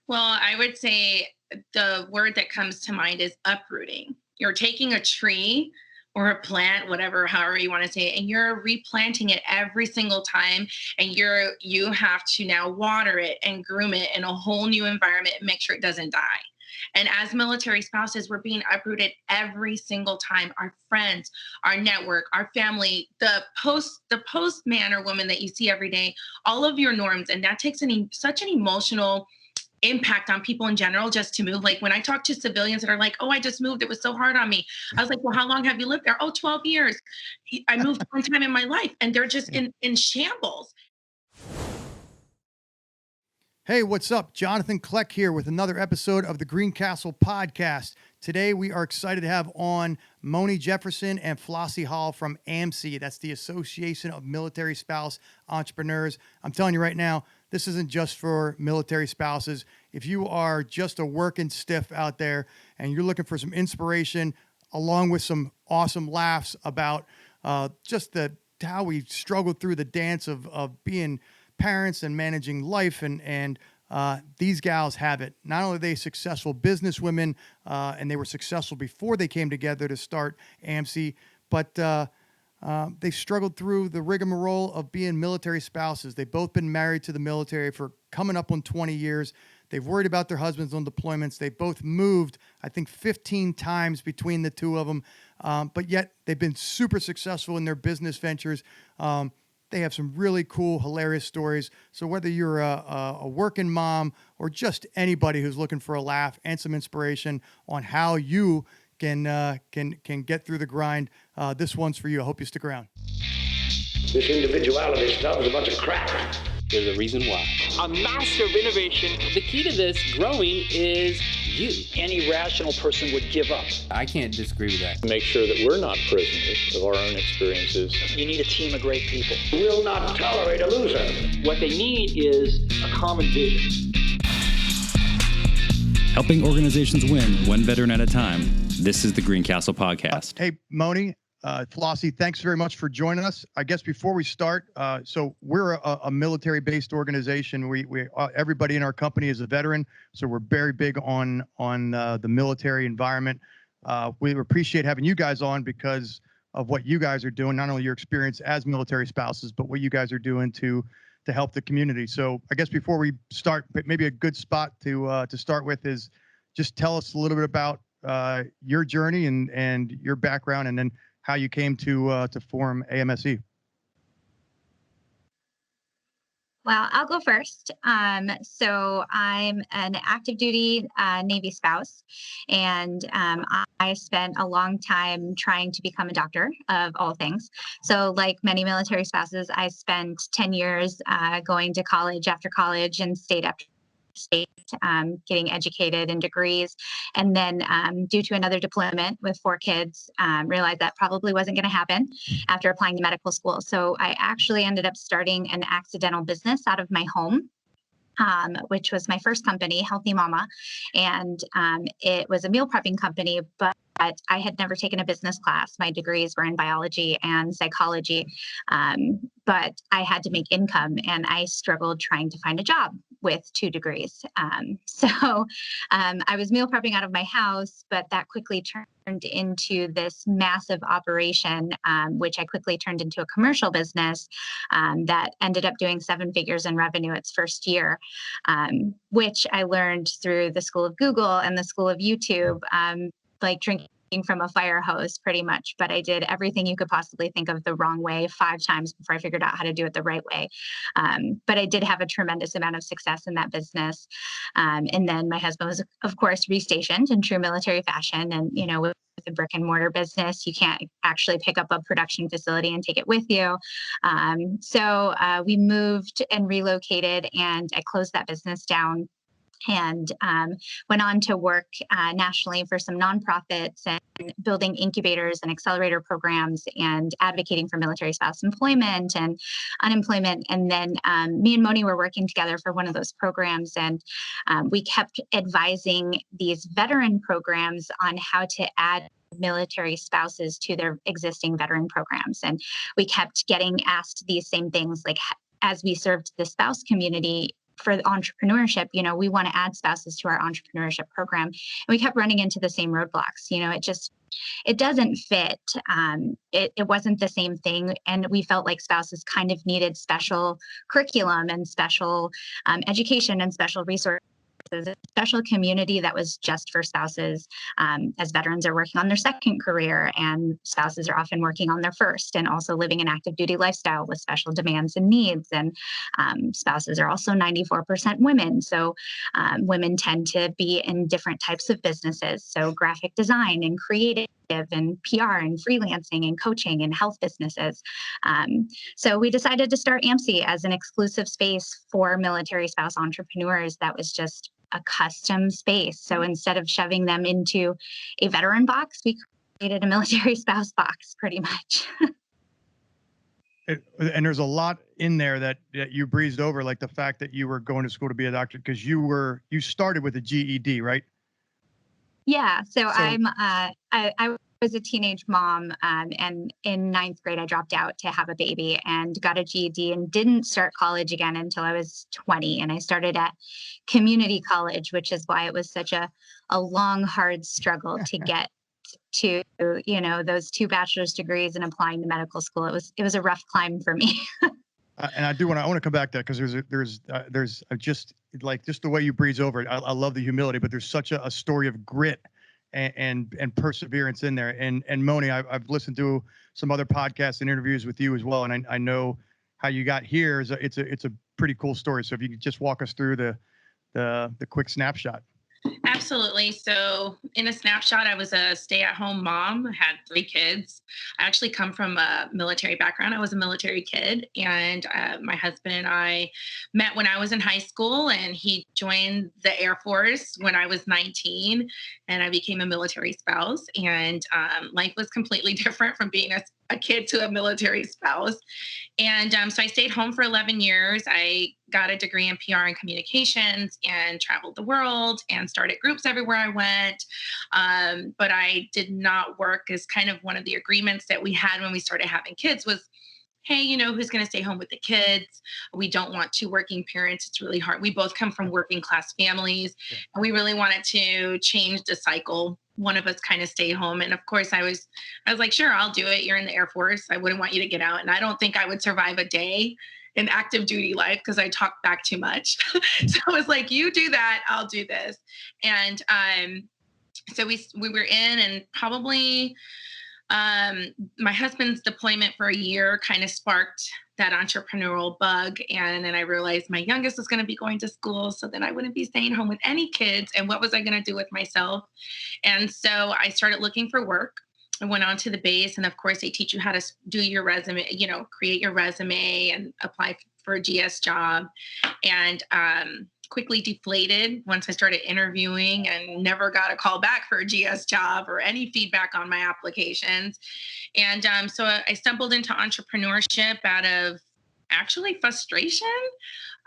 Well, I would say the word that comes to mind is uprooting. You're taking a tree or a plant, whatever, however you want to say it, and you're replanting it every single time. And you have to now water it and groom it in a whole new environment and make sure it doesn't die. And as military spouses, we're being uprooted every single time. Our friends, our network, our family, the postman or woman that you see every day, all of your norms, and that takes such an emotional impact on people in general just to move. Like when I talk to civilians that are like, oh, I just moved, it was so hard on me. I was like, well, how long have you lived there? Oh, 12 years. I moved one time in my life, and they're just in shambles. Hey, what's up? Jonathan Kleck here with another episode of the Greencastle podcast. Today, we are excited to have on Moni Jefferson and Flossie Hall from AMSE. That's the Association of Military Spouse Entrepreneurs. I'm telling you right now, this isn't just for military spouses. If you are just a working stiff out there and you're looking for some inspiration along with some awesome laughs about just how we struggled through the dance of being parents and managing life, and these gals have it. Not only are they successful businesswomen, and they were successful before they came together to start AMSE, but they struggled through the rigmarole of being military spouses. They've both been married to the military for coming up on 20 years. They've worried about their husbands on deployments. They both moved, I think, 15 times between the two of them, but yet they've been super successful in their business ventures. They have some really cool, hilarious stories. So whether you're a working mom or just anybody who's looking for a laugh and some inspiration on how you can get through the grind, this one's for you. I hope you stick around. This individuality stuff is a bunch of crap. There's a reason why. A master of innovation. The key to this growing is you. Any rational person would give up. I can't disagree with that. Make sure that we're not prisoners of our own experiences. You need a team of great people. Will not tolerate a loser. What they need is a common vision. Helping organizations win one veteran at a time. This is the Greencastle podcast. Hey, Moni, Flossie, thanks very much for joining us. I guess before we start, so we're a military-based organization. We everybody in our company is a veteran, so we're very big on the military environment. We appreciate having you guys on because of what you guys are doing, not only your experience as military spouses, but what you guys are doing to help the community. So I guess before we start, maybe a good spot to start with is just tell us a little bit about your journey and your background, and then how you came to form AMSE. Well, I'll go first. So I'm an active duty Navy spouse, and I spent a long time trying to become a doctor of all things. So like many military spouses, I spent 10 years going to college after college and state after state, getting educated in degrees. And then due to another deployment with 4 kids, realized that probably wasn't going to happen after applying to medical school. So I actually ended up starting an accidental business out of my home, which was my first company, Healthy Mama. And it was a meal prepping company, but I had never taken a business class. My degrees were in biology and psychology, but I had to make income, and I struggled trying to find a job with 2 degrees. So I was meal prepping out of my house, but that quickly turned into this massive operation, which I quickly turned into a commercial business that ended up doing 7 figures in revenue its first year, which I learned through the school of Google and the school of YouTube, like drinking from a fire hose pretty much. But I did everything you could possibly think of the wrong way 5 times before I figured out how to do it the right way. But I did have a tremendous amount of success in that business. And then my husband was, of course, restationed in true military fashion. And, you know, with a brick and mortar business, you can't actually pick up a production facility and take it with you. So we moved and relocated, and I closed that business down and went on to work nationally for some nonprofits and building incubators and accelerator programs and advocating for military spouse employment and unemployment. And then me and Moni were working together for one of those programs, and we kept advising these veteran programs on how to add military spouses to their existing veteran programs. And we kept getting asked these same things, like, as we served the spouse community, for the entrepreneurship, we want to add spouses to our entrepreneurship program. And we kept running into the same roadblocks. It doesn't fit. It wasn't the same thing. And we felt like spouses kind of needed special curriculum and special education and special resources, a special community that was just for spouses, as veterans are working on their second career and spouses are often working on their first, and also living an active duty lifestyle with special demands and needs. And spouses are also 94% women. So women tend to be in different types of businesses. So graphic design and creative and PR and freelancing and coaching and health businesses. So we decided to start AMSE as an exclusive space for military spouse entrepreneurs that was just a custom space. So instead of shoving them into a veteran box, we created a military spouse box pretty much. And there's a lot in there that you breezed over, like the fact that you were going to school to be a doctor because you started with a GED, right? Yeah. So I was a teenage mom, and in 9th grade, I dropped out to have a baby and got a GED and didn't start college again until I was 20. And I started at community college, which is why it was such a long, hard struggle to get to, those 2 bachelor's degrees and applying to medical school. It was a rough climb for me. And I want to come back to that because there's just the way you breeze over it. I love the humility, but there's such a story of grit and perseverance in there. And Moni, I've listened to some other podcasts and interviews with you as well, and I know how you got here. It's a pretty cool story. So if you could just walk us through the quick snapshot. Absolutely. So in a snapshot, I was a stay-at-home mom, had 3 kids. I actually come from a military background. I was a military kid, and my husband and I met when I was in high school, and he joined the Air Force when I was 19, and I became a military spouse. And life was completely different from being a kid to a military spouse. And so I stayed home for 11 years. I got a degree in PR and communications and traveled the world and started groups everywhere I went. But I did not work, as kind of one of the agreements that we had when we started having kids was, hey, who's going to stay home with the kids? We don't want 2 working parents. It's really hard. We both come from working class families, and we really wanted to change the cycle. One of us kind of stay home. And of course I was like, sure, I'll do it. You're in the Air Force. I wouldn't want you to get out. And I don't think I would survive a day in active duty life because I talk back too much. So I was like, you do that, I'll do this. And so we were in, and probably my husband's deployment for a year kind of sparked that entrepreneurial bug. And then I realized my youngest was going to be going to school. So then I wouldn't be staying home with any kids. And what was I going to do with myself? And so I started looking for work. I went on to the base. And of course, they teach you how to do your resume, create your resume and apply for a GS job. And quickly deflated once I started interviewing and never got a call back for a GS job or any feedback on my applications. And so I stumbled into entrepreneurship out of actually frustration.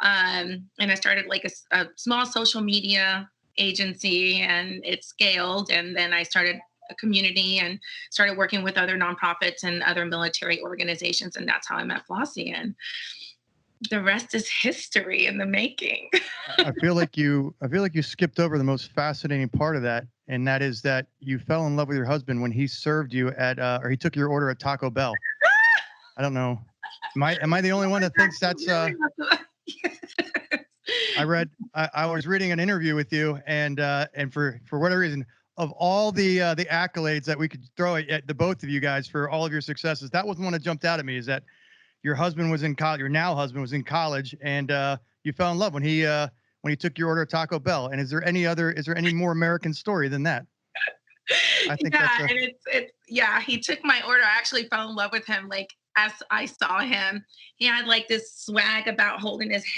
And I started like a small social media agency, and it scaled. And then I started a community and started working with other nonprofits and other military organizations. And that's how I met Flossie. And the rest is history in the making. I feel like you skipped over the most fascinating part of that, and that is that you fell in love with your husband when he served you at, or he took your order at Taco Bell. I don't know. Am I the only one that thinks that's? I was reading an interview with you, and for whatever reason, of all the accolades that we could throw at the both of you guys for all of your successes, that was the one that jumped out at me. Is that your husband was in college, your now husband was in college, and you fell in love when he took your order at Taco Bell. And is there any more American story than that? I think he took my order. I actually fell in love with him. Like, as I saw him, he had like this swag about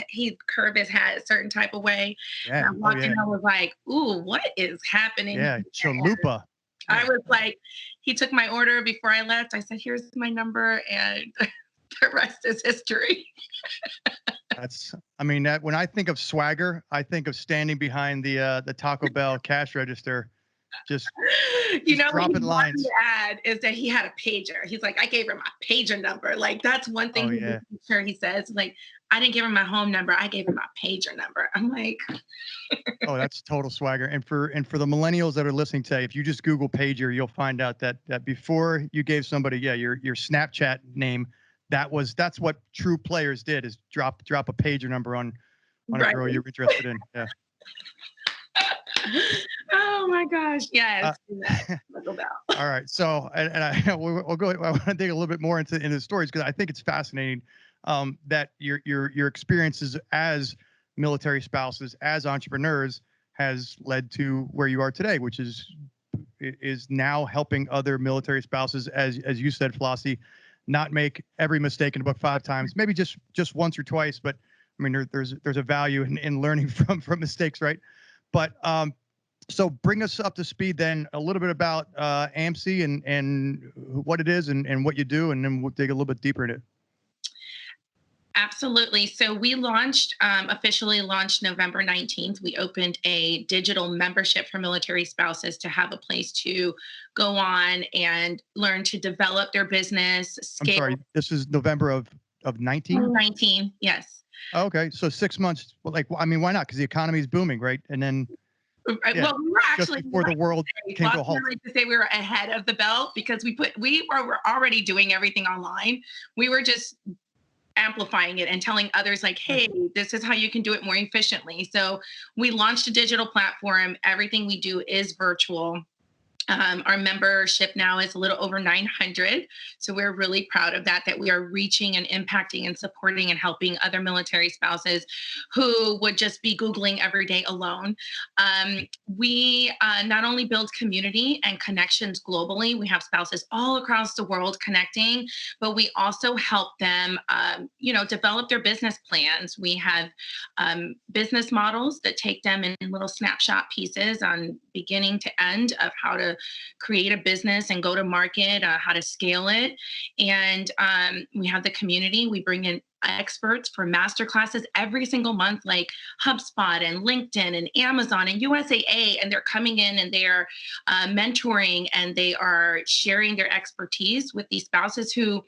he'd curve his hat a certain type of way. Yeah. And I walked in, I was like, ooh, what is happening? Yeah, chalupa. I was like, he took my order before I left. I said, here's my number, and the rest is history. When I think of swagger, I think of standing behind the Taco Bell cash register Just You know, what dropping he wanted lines. to add is that he had a pager. He's like, I gave him my pager number. Like, that's one thing Oh, yeah. sure he says, like, I didn't give him my home number. I gave him my pager number. I'm like, Oh, that's total swagger. And for the millennials that are listening today, if you just Google pager, you'll find out that before you gave somebody, your Snapchat name, that's what true players did, is drop a pager number on a girl you're interested in. Yeah. oh my gosh. Yes. All right. So, we'll go. I want to dig a little bit more into the stories, because I think it's fascinating that your experiences as military spouses, as entrepreneurs, has led to where you are today, which is now helping other military spouses, as you said, Flossie, not make every mistake in the book 5 times, maybe just once or twice. But I mean, there's a value in learning from mistakes, right? But so bring us up to speed then a little bit about AMSE and what it is and what you do, and then we'll dig a little bit deeper into it. Absolutely. So we officially launched November 19th. We opened a digital membership for military spouses to have a place to go on and learn to develop their business. Scale. I'm sorry, this is November of 19? 19, yes. Okay, so 6 months. Like, I mean, why not? Because the economy is booming, right? And then well, we were actually just before the world came to a halt. I like to say we were ahead of the belt, because we were already doing everything online. We were just amplifying it and telling others, like, hey, this is how you can do it more efficiently. So we launched a digital platform. Everything we do is virtual. Our membership now is a little over 900. So we're really proud of that we are reaching and impacting and supporting and helping other military spouses who would just be Googling every day alone. We not only build community and connections globally, we have spouses all across the world connecting, but we also help them, develop their business plans. We have business models that take them in little snapshot pieces on beginning to end of how to create a business and go to market, how to scale it. And we have the community. We bring in experts for masterclasses every single month, like HubSpot and LinkedIn and Amazon and USAA. And they're coming in and they're mentoring, and they are sharing their expertise with these spouses who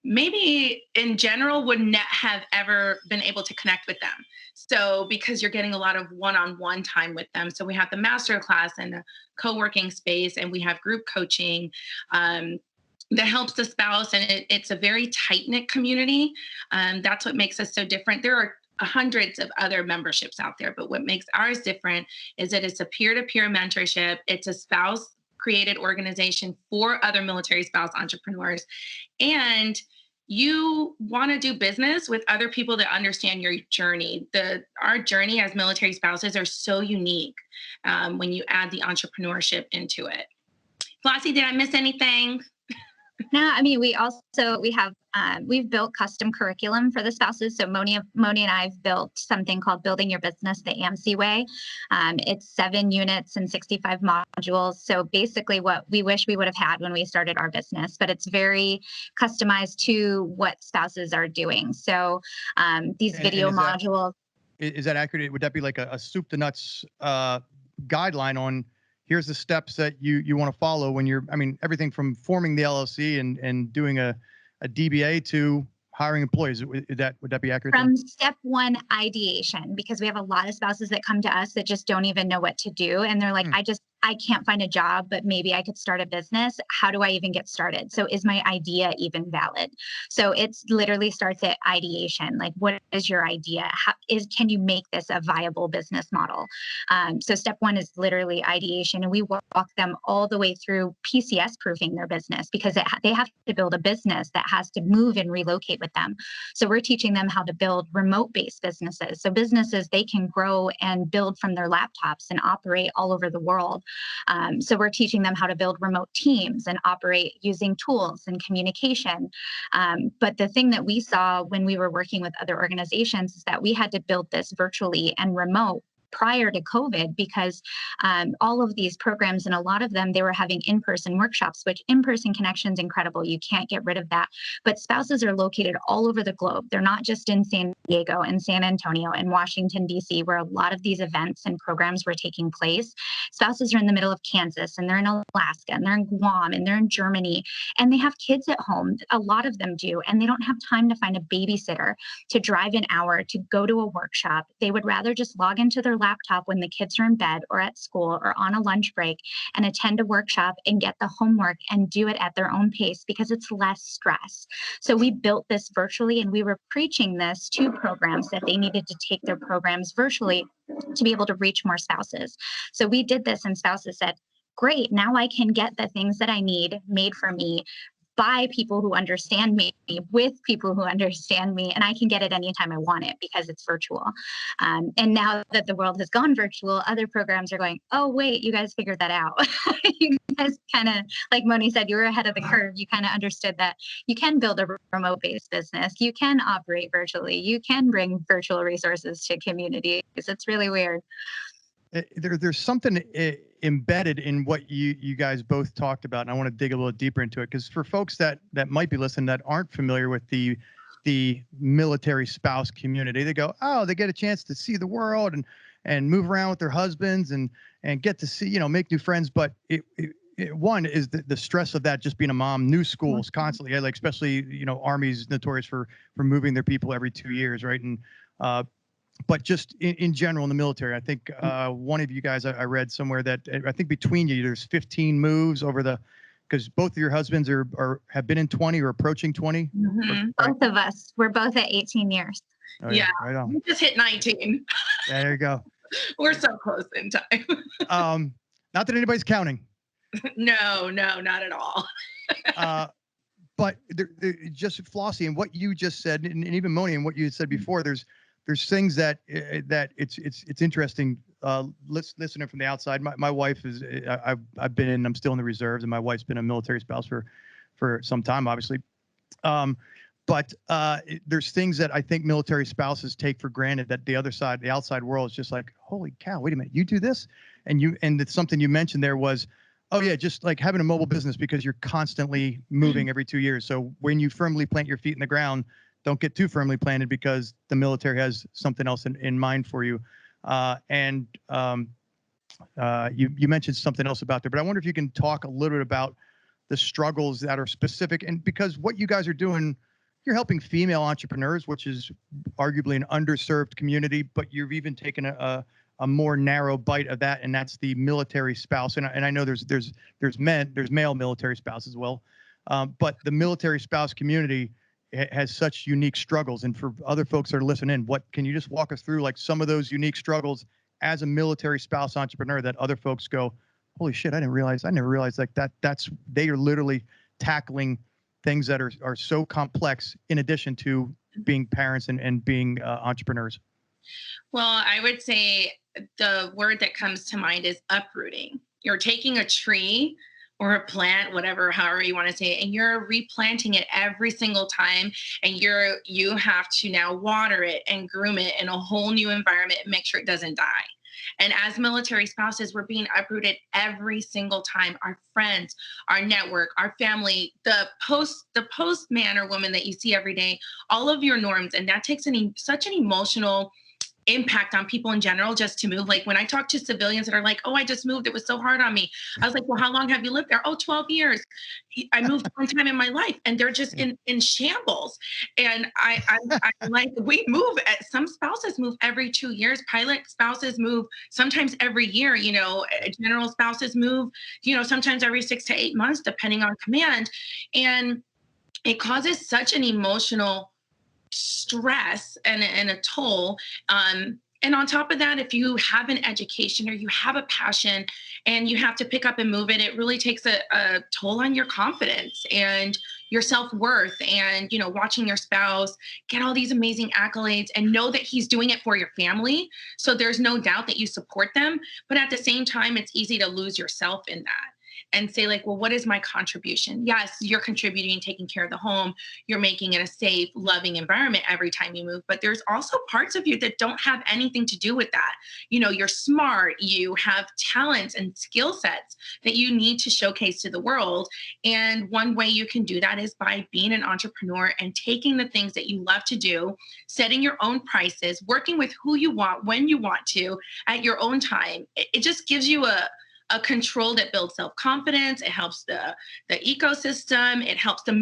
maybe in general would not have ever been able to connect with them. So because you're getting a lot of one-on-one time with them. So we have the masterclass and a co-working space, and we have group coaching that helps the spouse. And it's a very tight-knit community. That's what makes us so different. There are hundreds of other memberships out there, but what makes ours different is that it's a peer-to-peer mentorship. It's a spouse-created organization for other military spouse entrepreneurs. And you want to do business with other people that understand your journey. Our journey as military spouses are so unique when you add the entrepreneurship into it. Flossie, did I miss anything? No, I mean, we've built custom curriculum for the spouses. So Moni and I've built something called Building Your Business the AMSE Way. It's 7 units and 65 modules. So basically what we wish we would have had when we started our business, but it's very customized to what spouses are doing. So these video modules. Is that accurate? Would that be like a soup to nuts guideline on, here's the steps that you want to follow when everything from forming the LLC and doing a DBA to hiring employees? Would that be accurate? From step 1, ideation, because we have a lot of spouses that come to us that just don't even know what to do. And they're like, I can't find a job, but maybe I could start a business. How do I even get started? So is my idea even valid? So it's literally starts at ideation. Like, what is your idea? Can you make this a viable business model? So step 1 is literally ideation. And we walk them all the way through PCS proofing their business, because they have to build a business that has to move and relocate with them. So we're teaching them how to build remote-based businesses. So businesses they can grow and build from their laptops and operate all over the world. So we're teaching them how to build remote teams and operate using tools and communication. But the thing that we saw when we were working with other organizations is that we had to build this virtually and remote prior to COVID, because all of these programs, and a lot of them, they were having in-person workshops, which in-person connection is incredible. You can't get rid of that. But spouses are located all over the globe. They're not just in San Diego and San Antonio and Washington, D.C., where a lot of these events and programs were taking place. Spouses are in the middle of Kansas, and they're in Alaska, and they're in Guam, and they're in Germany, and they have kids at home. A lot of them do, and they don't have time to find a babysitter to drive an hour to go to a workshop. They would rather just log into their laptop when the kids are in bed or at school or on a lunch break and attend a workshop and get the homework and do it at their own pace because it's less stress. So we built this virtually, and we were preaching this to programs that they needed to take their programs virtually to be able to reach more spouses. So we did this, and spouses said, great, now I can get the things that I need made for me by people who understand me, with people who understand me, and I can get it anytime I want it because it's virtual. And now that the world has gone virtual, other programs are going, oh, wait, you guys figured that out. You guys kind of, like Moni said, you were ahead of the curve. You kind of understood that you can build a remote-based business. You can operate virtually. You can bring virtual resources to communities. It's really weird. There's something embedded in what you guys both talked about, and I want to dig a little deeper into it, because for folks that might be listening that aren't familiar with the military spouse community, they go, oh, they get a chance to see the world and move around with their husbands and get to see, make new friends. But one is the stress of that, just being a mom, new schools constantly, like especially Army's notorious for moving their people every 2 years, right? And but just in general in the military, I think one of you guys, I read somewhere that I think between you, there's 15 moves over because both of your husbands have been in 20 or approaching 20. Mm-hmm. Both of us. We're both at 18 years. Oh, yeah. Right on. We just hit 19. Yeah, there you go. We're so close in time. Not that anybody's counting. No, not at all. But just Flossie and what you just said, and even Moni and what you had said before, there's things that it's interesting listening from the outside. My wife is I'm still in the reserves, and my wife's been a military spouse for some time, obviously. But there's things that I think military spouses take for granted that the outside world is just like, holy cow, wait a minute, you do this? And it's something you mentioned there was, oh yeah, just like having a mobile business because you're constantly moving every 2 years. So when you firmly plant your feet in the ground, don't get too firmly planted because the military has something else in mind for you. You mentioned something else about there, but I wonder if you can talk a little bit about the struggles that are specific. And because what you guys are doing, you're helping female entrepreneurs, which is arguably an underserved community, but you've even taken a more narrow bite of that, and that's the military spouse. And I know there's male military spouse as well, but the military spouse community has such unique struggles. And for other folks that are listening, can you just walk us through like some of those unique struggles as a military spouse entrepreneur that other folks go, holy shit, I never realized like that. They are literally tackling things that are so complex in addition to being parents and being entrepreneurs. Well, I would say the word that comes to mind is uprooting. You're taking a tree or a plant, however you want to say it, and you're replanting it every single time. And you have to now water it and groom it in a whole new environment and make sure it doesn't die. And as military spouses, we're being uprooted every single time. Our friends, our network, our family, the postman or woman that you see every day, all of your norms. And that takes such an emotional impact on people in general just to move. Like when I talk to civilians that are like, oh, I just moved, it was so hard on me. I was like, well, how long have you lived there? Oh, 12 years. I moved one time in my life, and they're just in shambles. And I'm like, we move, some spouses move every 2 years. Pilot spouses move sometimes every year, general spouses move, sometimes every 6 to 8 months, depending on command. And it causes such an emotional stress and a toll. And on top of that, if you have an education or you have a passion and you have to pick up and move it, it really takes a toll on your confidence and your self-worth. And, watching your spouse get all these amazing accolades and know that he's doing it for your family. So there's no doubt that you support them. But at the same time, it's easy to lose yourself in that. and say like, well, what is my contribution? Yes, you're contributing, taking care of the home. You're making it a safe, loving environment every time you move. But there's also parts of you that don't have anything to do with that. You're smart, you have talents and skill sets that you need to showcase to the world. And one way you can do that is by being an entrepreneur and taking the things that you love to do, setting your own prices, working with who you want, when you want to, at your own time. It just gives you a control that builds self-confidence. It helps the ecosystem. It helps the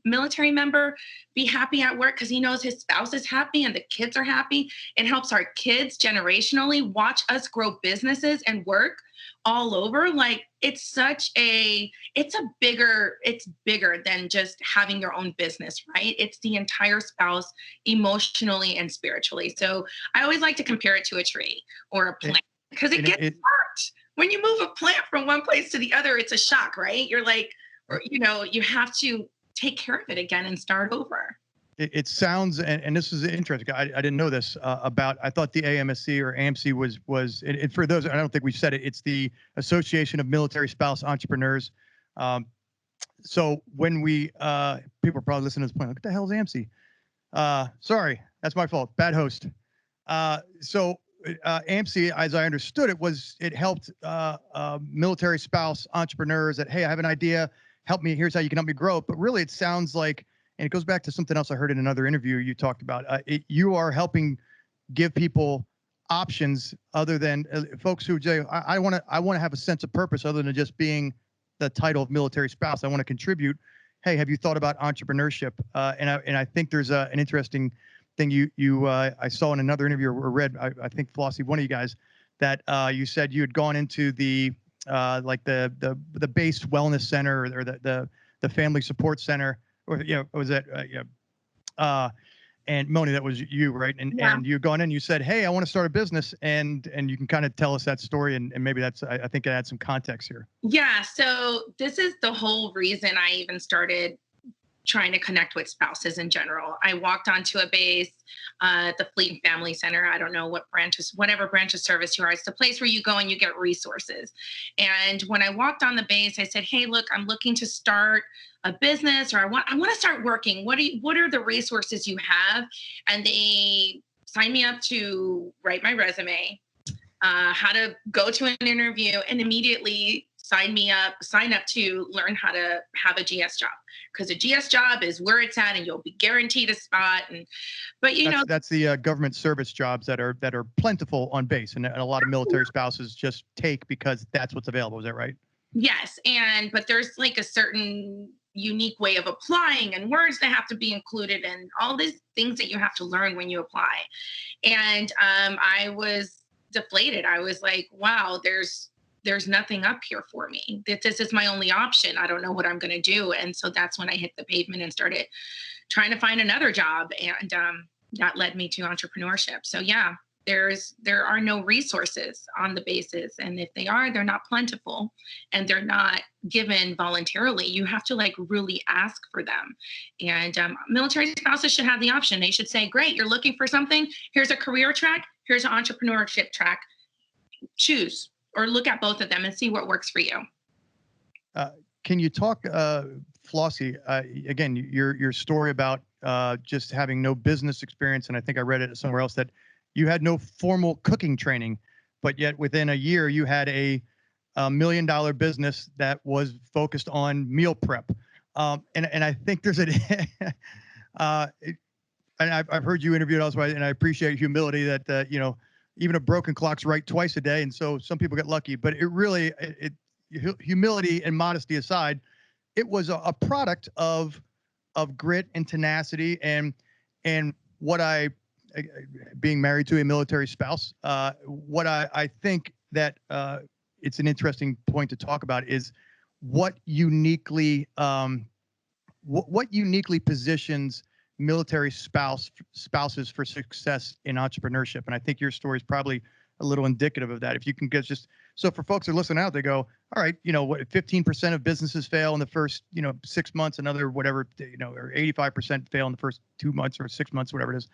military member be happy at work because he knows his spouse is happy and the kids are happy. It helps our kids generationally watch us grow businesses and work all over. Like it's bigger than just having your own business, right? It's the entire spouse emotionally and spiritually. So I always like to compare it to a tree or a plant because it gets hurt. When you move a plant from one place to the other, it's a shock, right? You're like, you have to take care of it again and start over. It sounds, and this is interesting. I didn't know this about. I thought the AMSE or AMSE was. And for those, I don't think we said it. It's the Association of Military Spouse Entrepreneurs. So when we people are probably listening to this point, what the hell is AMSE? Sorry, that's my fault. Bad host. So AMSE, as I understood it helped military spouse entrepreneurs that, hey, I have an idea, help me. Here's how you can help me grow. But really, it sounds like. And it goes back to something else I heard in another interview you talked about. You are helping give people options other than folks who say, I want to have a sense of purpose other than just being the title of military spouse. I want to contribute. Hey, have you thought about entrepreneurship? And I think there's an interesting thing I saw in another interview or read. I think Flossie, one of you guys, that you said you had gone into the like the base wellness center or the family support center. Or was that and Moni, that was you, right? And you gone in, you said, hey, I want to start a business, and you can kind of tell us that story, and maybe that's I think it adds some context here. Yeah, so this is the whole reason I even started trying to connect with spouses in general. I walked onto a base, the Fleet and Family Center. I don't know whatever branch of service you are. It's the place where you go and you get resources. And when I walked on the base, I said, hey, look, I'm looking to start a business, or I want to start working. What are the resources you have? And they signed me up to write my resume, how to go to an interview, and immediately sign up to learn how to have a GS job, because a GS job is where it's at and you'll be guaranteed a spot. But that's the government service jobs that are plentiful on base, and a lot of military spouses just take because that's what's available. Is that right? Yes. But there's like a certain unique way of applying and words that have to be included and all these things that you have to learn when you apply. And I was deflated. I was like, wow, there's nothing up here for me. This is my only option. I don't know what I'm going to do. And so that's when I hit the pavement and started trying to find another job. And that led me to entrepreneurship. So yeah, there are no resources on the bases. And if they are, they're not plentiful and they're not given voluntarily. You have to like really ask for them. And military spouses should have the option. They should say, great, you're looking for something. Here's a career track. Here's an entrepreneurship track. Choose. Or look at both of them and see what works for you. Can you talk, Flossie, again, your story about just having no business experience, and I think I read it somewhere else that you had no formal cooking training, but yet within a year you had a $1 million business that was focused on meal prep. And I think there's and I've heard you interviewed elsewhere, and I appreciate humility that even a broken clock's right twice a day. And so some people get lucky, but it really, humility and modesty aside, it was a product of grit and tenacity and what being married to a military spouse, what I think that it's an interesting point to talk about is what uniquely positions military spouses for success in entrepreneurship. And I think your story is probably a little indicative of that. If you can get so for folks who are listening out, they go, all right, what 15% of businesses fail in the first, 6 months, another whatever, or 85% fail in the first 2 months or 6 months, whatever it is.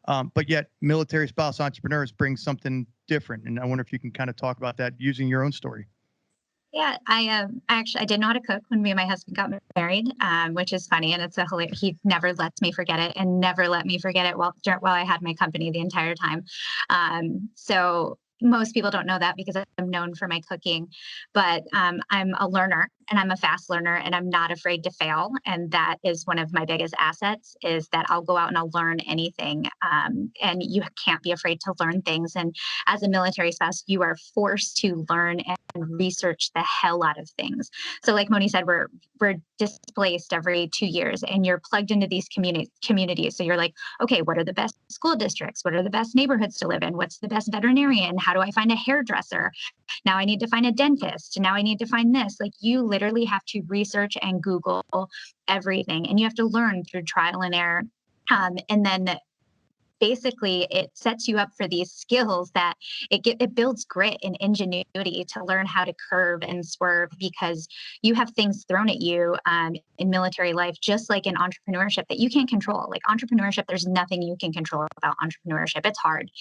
But yet military spouse entrepreneurs bring something different. And I wonder if you can kind of talk about that using your own story. Yeah, I didn't know how to cook when me and my husband got married, which is funny, and it's a hilarious. He never lets me forget it, and never let me forget it while I had my company the entire time. So most people don't know that because I'm known for my cooking, but I'm a learner and I'm a fast learner and I'm not afraid to fail, and that is one of my biggest assets. Is that I'll go out and I'll learn anything, and you can't be afraid to learn things. And as a military spouse, you are forced to learn and research the hell out of things. So like Moni said, we're displaced every 2 years and you're plugged into these communities. So you're like, okay, what are the best school districts? What are the best neighborhoods to live in? What's the best veterinarian? How do I find a hairdresser? Now I need to find a dentist. Now I need to find this. Like you literally have to research and Google everything, and you have to learn through trial and error. And then basically it sets you up for these skills that it builds grit and ingenuity to learn how to curve and swerve, because you have things thrown at you in military life, just like in entrepreneurship, that you can't control. Like entrepreneurship, there's nothing you can control about entrepreneurship. It's hard.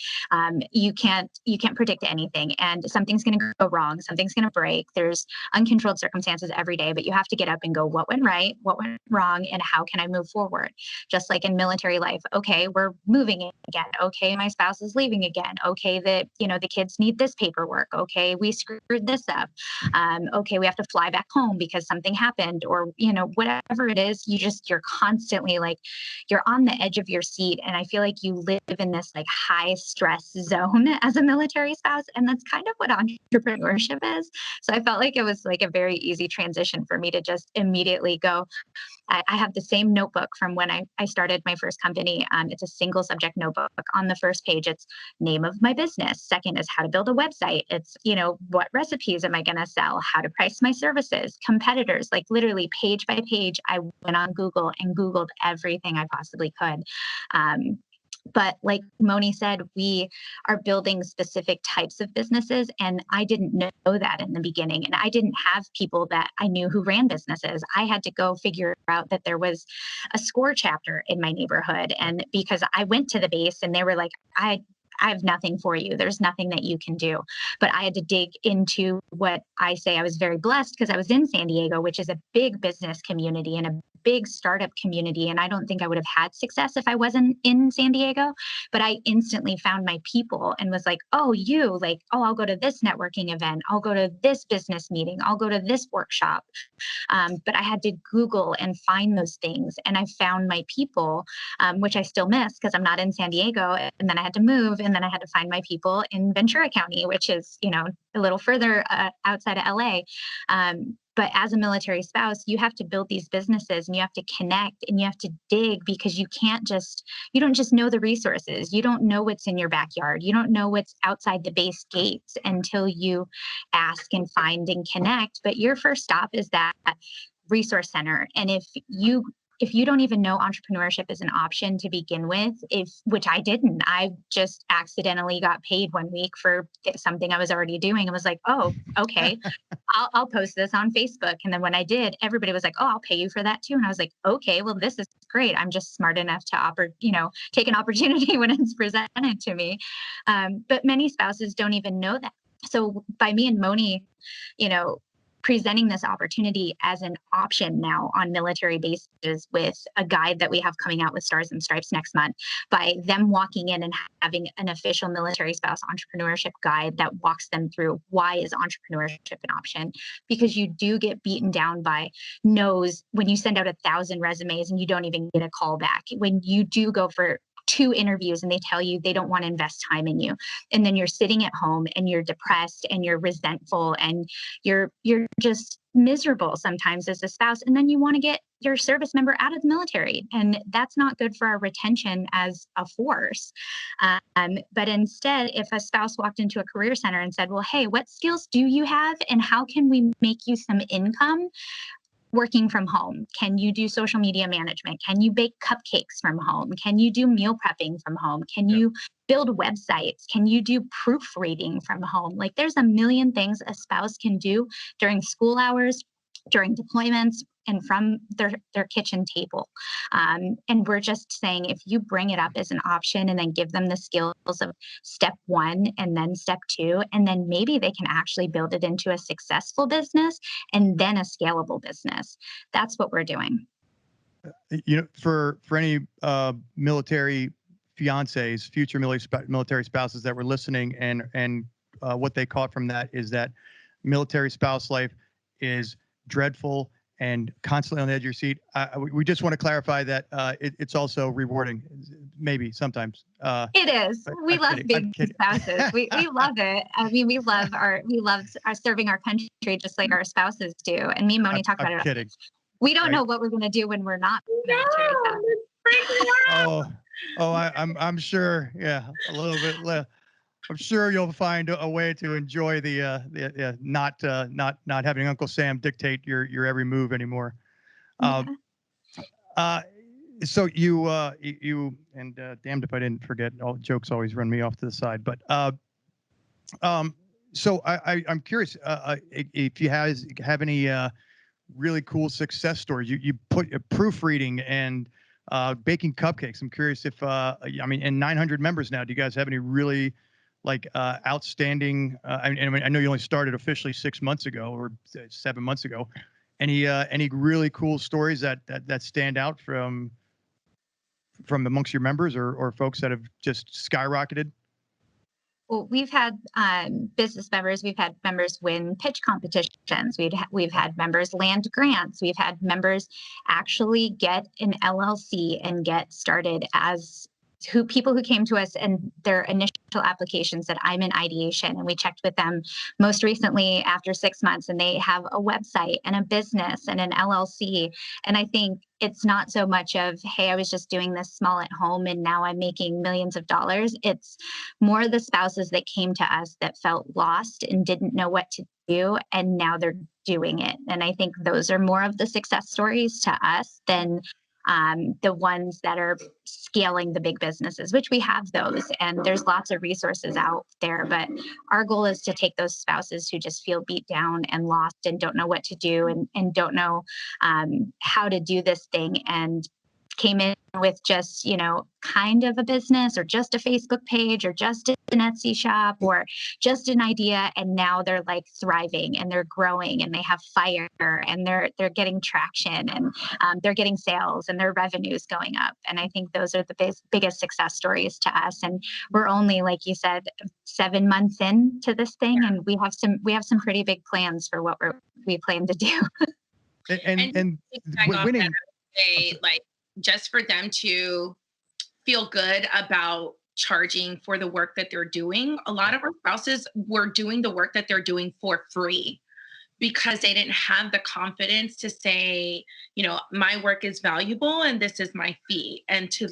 You can't predict anything, and something's going to go wrong, something's going to break. There's uncontrolled circumstances every day, but you have to get up and go, what went right, what went wrong, and how can I move forward? Just like in military life, okay, we're moving again. Okay, my spouse is leaving again. Okay, the kids need this paperwork. Okay, we screwed this up. Okay, we have to fly back home because something happened, or whatever it is. You're constantly like, you're on the edge of your seat, and I feel like you live in this like high stress zone as a military spouse, and that's kind of what entrepreneurship is. So I felt like it was like a very easy transition for me to just immediately go. I have the same notebook from when I started my first company. It's a single subject notebook. On the first page, it's name of my business. Second is how to build a website. It's, what recipes am I going to sell? How to price my services, competitors, like literally page by page. I went on Google and Googled everything I possibly could. But like Moni said, we are building specific types of businesses. And I didn't know that in the beginning. And I didn't have people that I knew who ran businesses. I had to go figure out that there was a SCORE chapter in my neighborhood. And because I went to the base and they were like, I have nothing for you. There's nothing that you can do. But I had to dig into what I say. I was very blessed because I was in San Diego, which is a big business community and a big startup community. And I don't think I would have had success if I wasn't in San Diego. But I instantly found my people and was like, oh, I'll go to this networking event. I'll go to this business meeting. I'll go to this workshop. But I had to Google and find those things. And I found my people, which I still miss because I'm not in San Diego. And then I had to move. And then I had to find my people in Ventura County, which is, a little further outside of LA. But as a military spouse, you have to build these businesses and you have to connect and you have to dig, because you don't just know the resources. You don't know what's in your backyard. You don't know what's outside the base gates until you ask and find and connect. But your first stop is that resource center. And if you don't even know entrepreneurship is an option to begin with, which I didn't, I just accidentally got paid one week for something I was already doing and was like, oh, okay, I'll post this on Facebook. And then when I did, everybody was like, oh, I'll pay you for that too. And I was like, okay, well, this is great. I'm just smart enough to take an opportunity when it's presented to me. But many spouses don't even know that. So by me and Moni, presenting this opportunity as an option now on military bases with a guide that we have coming out with Stars and Stripes next month, by them walking in and having an official military spouse entrepreneurship guide that walks them through why is entrepreneurship an option. Because you do get beaten down by no's when you send out 1,000 resumes and you don't even get a call back. When you do go for 2 interviews and they tell you they don't want to invest time in you, and then you're sitting at home and you're depressed and you're resentful and you're just miserable sometimes as a spouse, and then you want to get your service member out of the military, and that's not good for our retention as a force. But instead, if a spouse walked into a career center and said, well, hey, what skills do you have and how can we make you some income working from home? Can you do social media management? Can you bake cupcakes from home? Can you do meal prepping from home? Can you build websites? Can you do proofreading from home? Like there's a million things a spouse can do during school hours during deployments and from their kitchen table. And we're just saying, if you bring it up as an option and then give them the skills of step 1 and then step 2, and then maybe they can actually build it into a successful business and then a scalable business. That's what we're doing. For any military fiancés, future military spouses that were listening, and what they caught from that is that military spouse life is dreadful and constantly on the edge of your seat. We just want to clarify that it's also rewarding, maybe sometimes. It is. We love being spouses. We love it. I mean, we love serving our country just like our spouses do. And me and Moni talk about it. Kidding. We don't know what we're going to do when we're not military spouses. I'm sure. Yeah, a little bit. I'm sure you'll find a way to enjoy the not having Uncle Sam dictate your every move anymore. So you and damned if I didn't forget. All jokes always run me off to the side, but so I'm curious if you have any really cool success stories. You put proofreading and baking cupcakes. I'm curious if and 900 members now. Do you guys have any really outstanding? I know you only started officially 6 months ago or 7 months ago. Any really cool stories that stand out from amongst your members or folks that have just skyrocketed? Well, we've had business members. We've had members win pitch competitions. We've had members land grants. We've had members actually get an LLC and get started as people who came to us and their initial applications said, I'm in ideation. And we checked with them most recently after 6 months, and they have a website and a business and an LLC. And I think it's not so much of, hey, I was just doing this small at home and now I'm making millions of dollars. It's more the spouses that came to us that felt lost and didn't know what to do, and now they're doing it. And I think those are more of the success stories to us than the ones that are scaling the big businesses, which we have those, and there's lots of resources out there. But our goal is to take those spouses who just feel beat down and lost and don't know what to do and don't know how to do this thing, and came in with just, kind of a business or just a Facebook page or just an Etsy shop or just an idea. And now they're like thriving and they're growing and they have fire and they're getting traction and they're getting sales and their revenues going up. And I think those are the biggest success stories to us. And we're only, like you said, 7 months into this thing, and we have some pretty big plans for what we plan to do. and winning. Just for them to feel good about charging for the work that they're doing. A lot of our spouses were doing the work that they're doing for free because they didn't have the confidence to say, my work is valuable and this is my fee, and to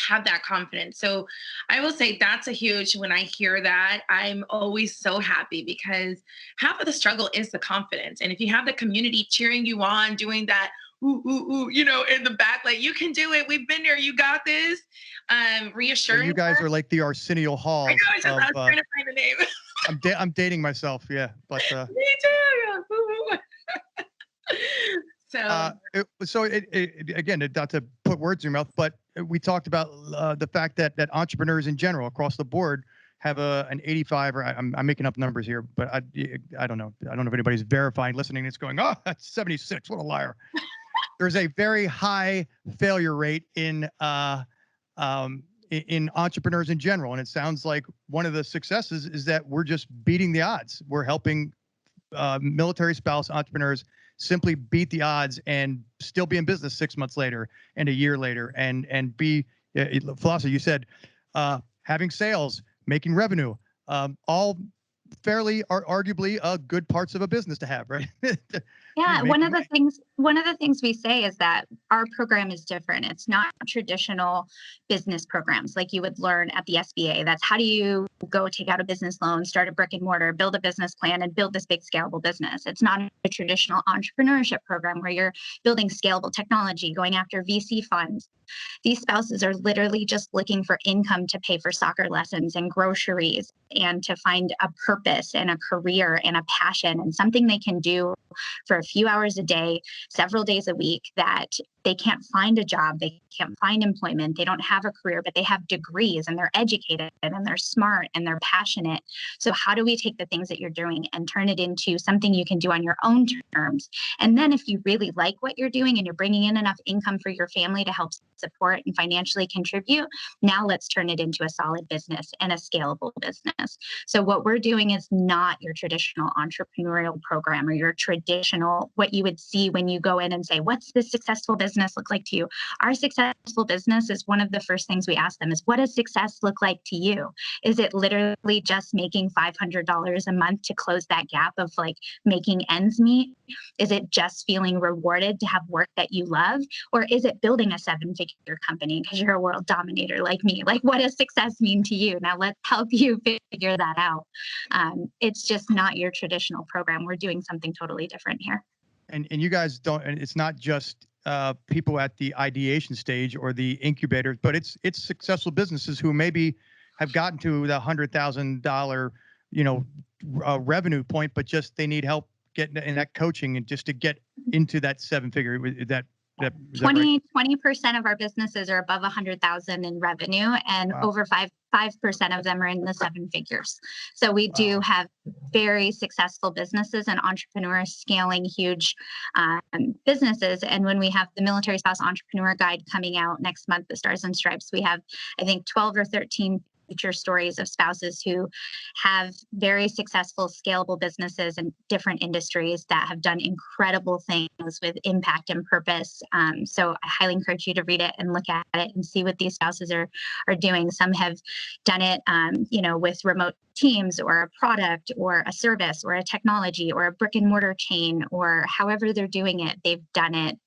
have that confidence. So I will say that's a huge, when I hear that, I'm always so happy, because half of the struggle is the confidence. And if you have the community cheering you on, doing that, ooh, ooh, ooh, in the back, like, you can do it. We've been there. You got this. Reassuring. So you guys are like the Arsenio Hall. I know. I was trying to find a name. I'm dating myself. Yeah, but me too. So again, not to put words in your mouth, but we talked about the fact that entrepreneurs in general across the board have an 85, or I'm making up numbers here, but I don't know. I don't know if anybody's verifying, listening. It's going, oh, that's 76. What a liar. There's a very high failure rate in entrepreneurs in general. And it sounds like one of the successes is that we're just beating the odds. We're helping military spouse entrepreneurs simply beat the odds and still be in business 6 months later and a year later and be, Flossie, you said, having sales, making revenue, all fairly arguably good parts of a business to have, right? Yeah, one of the things we say is that our program is different. It's not traditional business programs like you would learn at the SBA. That's how do you go take out a business loan, start a brick and mortar, build a business plan, and build this big scalable business. It's not a traditional entrepreneurship program where you're building scalable technology, going after VC funds. These spouses are literally just looking for income to pay for soccer lessons and groceries and to find a purpose and a career and a passion and something they can do for a few hours a day, several days a week, that they can't find a job, they can't find employment, they don't have a career, but they have degrees and they're educated and they're smart and they're passionate. So how do we take the things that you're doing and turn it into something you can do on your own terms? And then if you really like what you're doing and you're bringing in enough income for your family to help support and financially contribute, now let's turn it into a solid business and a scalable business. So what we're doing is not your traditional entrepreneurial program or your traditional, what you would see when you go in and say, what's this successful business look like to you? Our successful business is one of the first things we ask them is, what does success look like to you? Is it literally just making $500 a month to close that gap of like making ends meet? Is it just feeling rewarded to have work that you love? Or is it building a 7-figure company because you're a world dominator like me? Like, what does success mean to you? Now let's help you figure that out. It's just not your traditional program. We're doing something totally different here. And you guys don't, and it's not just people at the ideation stage or the incubators, but it's successful businesses who maybe have gotten to the $100,000, revenue point, but just they need help getting in that coaching and just to get into that 7-figure. Is that 20% of our businesses are above 100,000 in revenue, and over 5% of them are in the 7 figures. So we do have very successful businesses and entrepreneurs scaling huge businesses. And when we have the Military Spouse Entrepreneur Guide coming out next month, the Stars and Stripes, we have, I think, 12 or 13 feature stories of spouses who have very successful, scalable businesses in different industries that have done incredible things with impact and purpose. So I highly encourage you to read it and look at it and see what these spouses are doing. Some have done it, with remote teams or a product or a service or a technology or a brick and mortar chain, or however they're doing it, they've done it,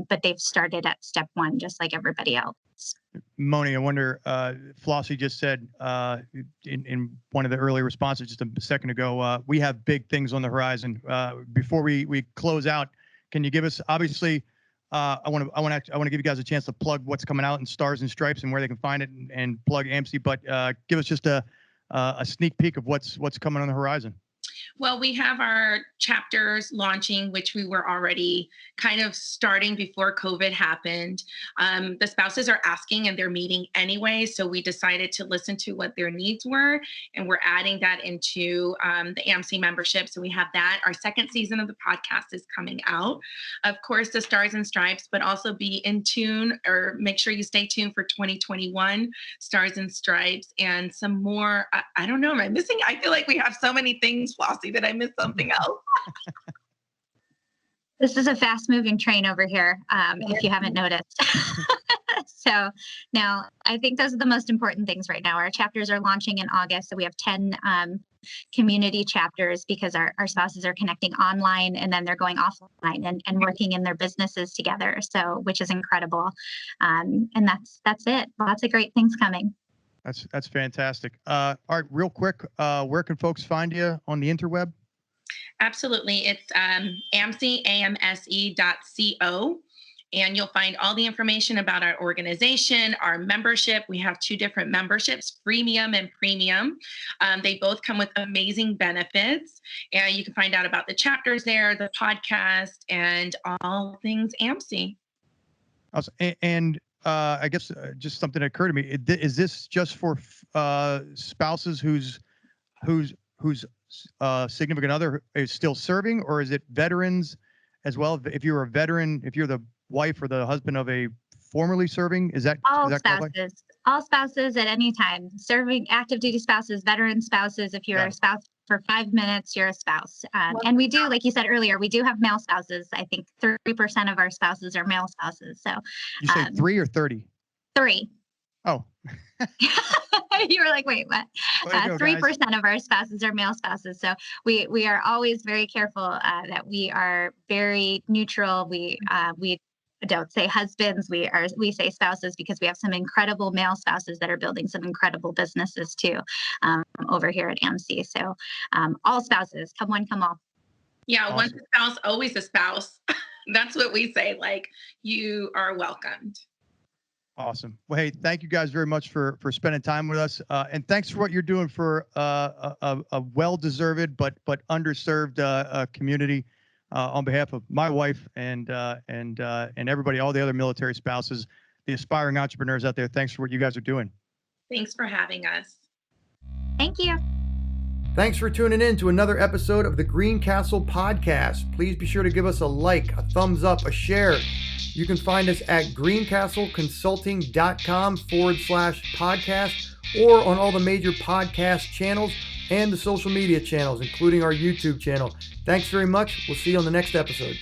but they've started at step one, just like everybody else. Moni, I wonder, Flossie just said in one of the early responses just a second ago, we have big things on the horizon. Before we close out, can you give us, obviously, I want to give you guys a chance to plug what's coming out in Stars and Stripes and where they can find it, and plug AMSE, but give us just a sneak peek of what's coming on the horizon. Well, we have our chapters launching, which we were already kind of starting before COVID happened. The spouses are asking and they're meeting anyway. So we decided to listen to what their needs were. And we're adding that into the AMSE membership. So we have that. Our second season of the podcast is coming out. Of course, the Stars and Stripes, but also be in tune, or make sure you stay tuned for 2021 Stars and Stripes and some more. I don't know. Am I missing? I feel like we have so many things, Flossie. Did I miss something else? This is a fast moving train over here, if you haven't noticed. So now I think those are the most important things right now. Our chapters are launching in August. So we have 10 community chapters because our spouses are connecting online and then they're going offline and working in their businesses together. So, which is incredible. And that's it. Lots of great things coming. That's fantastic. All right, real quick, where can folks find you on the interweb? Absolutely. It's amse.co. And you'll find all the information about our organization, our membership. We have 2 different memberships, freemium and premium. They both come with amazing benefits. And you can find out about the chapters there, the podcast, and all things AMSE. Awesome. And I guess just something that occurred to me. Is this just for spouses whose significant other is still serving, or is it veterans as well? If you're a veteran, if you're the wife or the husband of a formerly serving, is that all is that spouses? qualified? All spouses at any time, serving active duty spouses, veteran spouses. If you're a spouse for 5 minutes, you're a spouse. And we do, like you said earlier, we do have male spouses. I think 30% of our spouses are male spouses. So you say 3 or 30? 3. Oh. You were like, wait, what? 3% of our spouses are male spouses. So we are always very careful that we are very neutral. We don't say husbands, we say spouses, because we have some incredible male spouses that are building some incredible businesses too, over here at AMSE. So all spouses, come one, come all. Yeah, Awesome. once a spouse, always a spouse. That's what we say. Like, you are welcomed. Awesome. Well, hey, thank you guys very much for spending time with us, and thanks for what you're doing for a well-deserved but underserved community. On behalf of my wife and everybody, all the other military spouses, the aspiring entrepreneurs out there, thanks for what you guys are doing. Thanks for having us. Thank you. Thanks for tuning in to another episode of the Greencastle podcast. Please be sure to give us a like, a thumbs up, a share. You can find us at greencastleconsulting.com/podcast or on all the major podcast channels and the social media channels, including our YouTube channel. Thanks very much. We'll see you on the next episode.